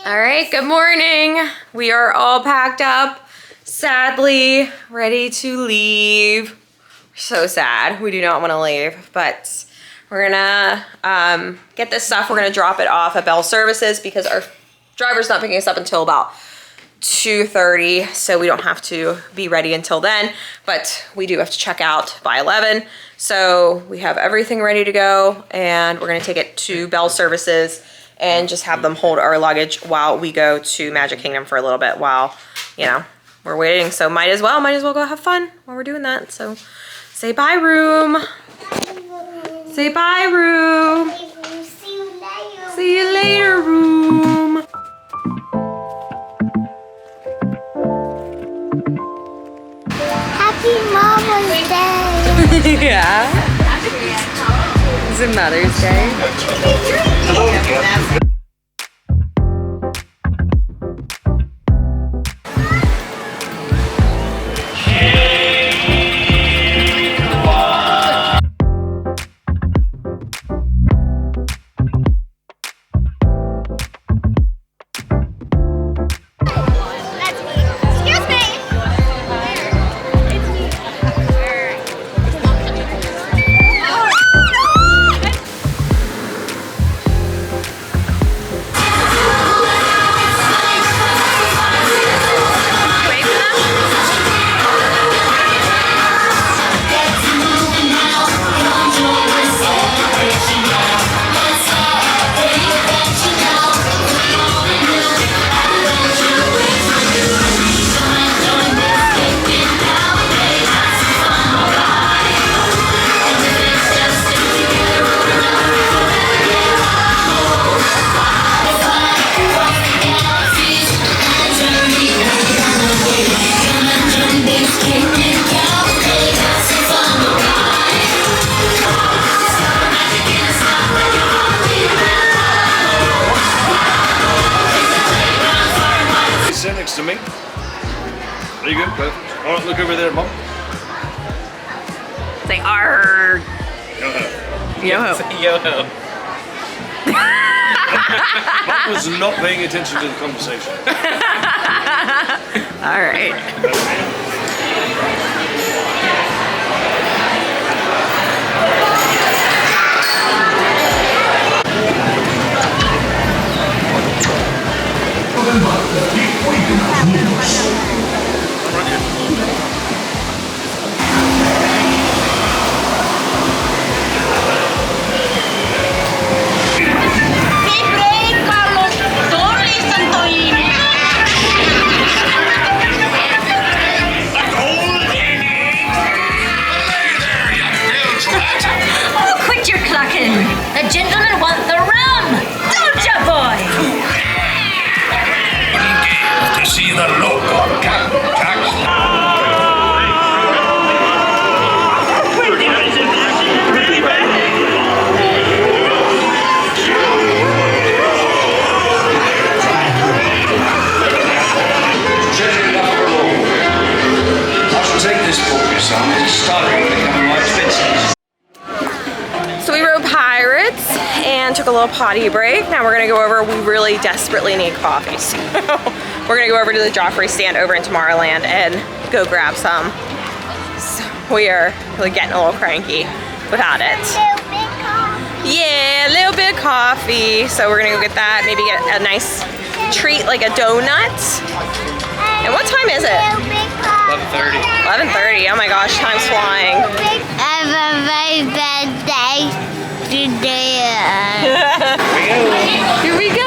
All right, good morning. We are all packed up, sadly, ready to leave. So sad. We do not want to leave, but we're gonna get this stuff. We're gonna drop it off at Bell Services because our driver's not picking us up until about 2:30, so we don't have to be ready until then, but we do have to check out by 11. So we have everything ready to go, and we're gonna take it to Bell Services and just have them hold our luggage while we go to Magic Kingdom for a little bit while, you know, we're waiting. So might as well go have fun while we're doing that. So say bye, room. Say bye, room. See you later. See you later, room. Happy Mother's Day. Yeah. Is it Mother's Day? Sit next to me. Are you good? Perfect. All right, look over there, Mom. Say arrgh. Yo-ho. Yo-ho. Yo-ho. Mom was not paying attention to the conversation. All right. Oh, quit your clucking! The gentlemen want the rum! Don't ya, boy? To see the look on Captain Jack's I shall take this book, your son. It's starting to become more expensive. So we rode Pirates and took a little potty break. Now we're gonna go over, we really desperately need coffee. So we're gonna go over to the Joffrey stand over in Tomorrowland and go grab some. So we are really getting a little cranky without it. Yeah, a little bit of coffee. So we're gonna go get that, maybe get a nice treat like a donut. And what time is it? 11:30. 11:30, oh my gosh, time's flying. Have a very bad day today. Here we go.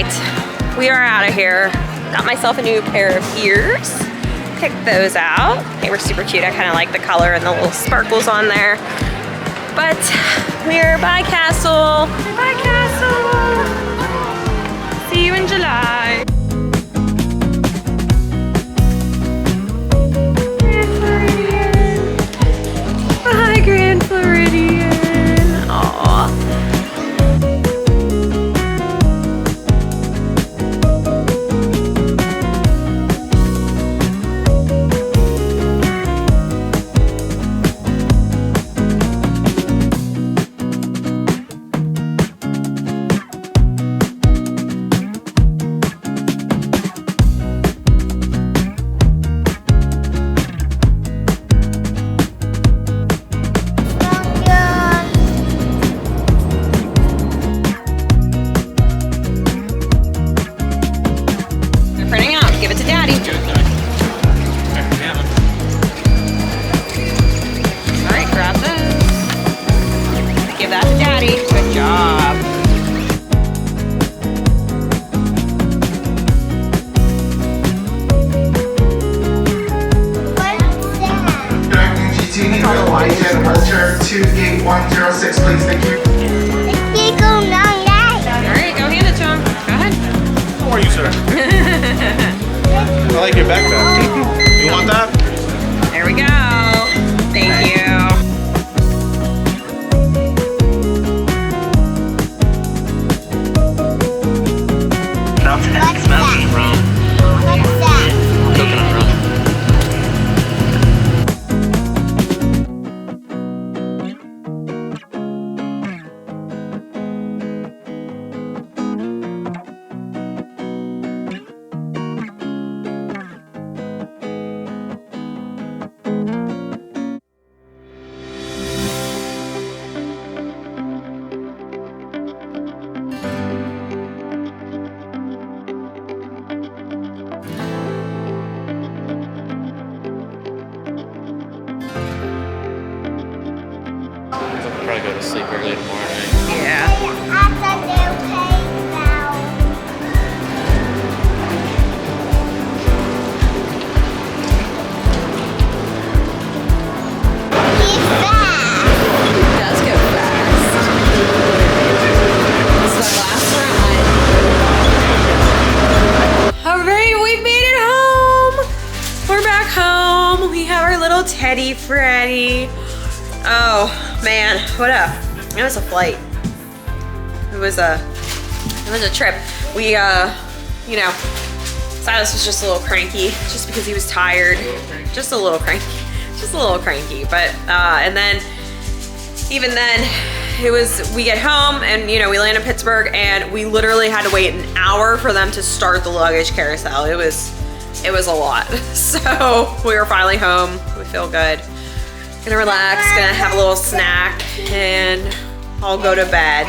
right, we are out of here. Got myself a new pair of ears. Picked those out. They were super cute. I kind of like the color and the little sparkles on there. But we're bye Castle. Bye Castle. See you in July. Bye, Grand Floridian. Aww. Printing out. Give it to Daddy. All right, grab those. Give that to Daddy. Good job. Wheelchair to gate 106, please. Thank you. All right, go hand it to him. Go ahead. How are you, sir? I like your backpack. You want that? There we go. Thank you. What's that? Coconut rum. Probably go to sleep early tomorrow night. Yeah. It does go fast. This is our last ride. All right, we've made it home. We're back home. We have our little Teddy Freddy. Oh man, it was a flight. It was a trip. We you know, Silas was just a little cranky just because he was tired. Just a little cranky. But and then even then we get home and you know, we land in Pittsburgh and we literally had to wait an hour for them to start the luggage carousel. It was a lot. So we were finally home. We feel good. Gonna relax, gonna have a little snack, and I'll go to bed.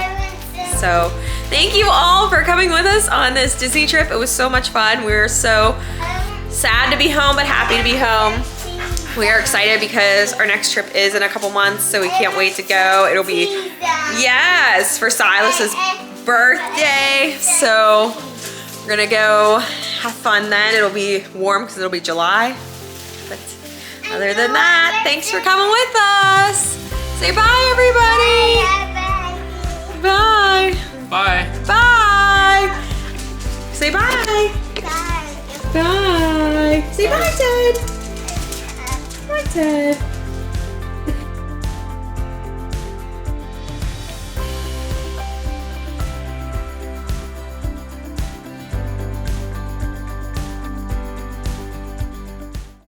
So thank you all for coming with us on this Disney trip. It was so much fun. We were so sad to be home, but happy to be home. We are excited because our next trip is in a couple months, so we can't wait to go. It'll be, yes, for Silas's birthday. So we're gonna go have fun then. It'll be warm because it'll be July. But other than that, thanks for coming with us. Say bye, everybody. Bye. Bye. Bye. Say bye. Bye. Say bye, Ted. Bye, Ted.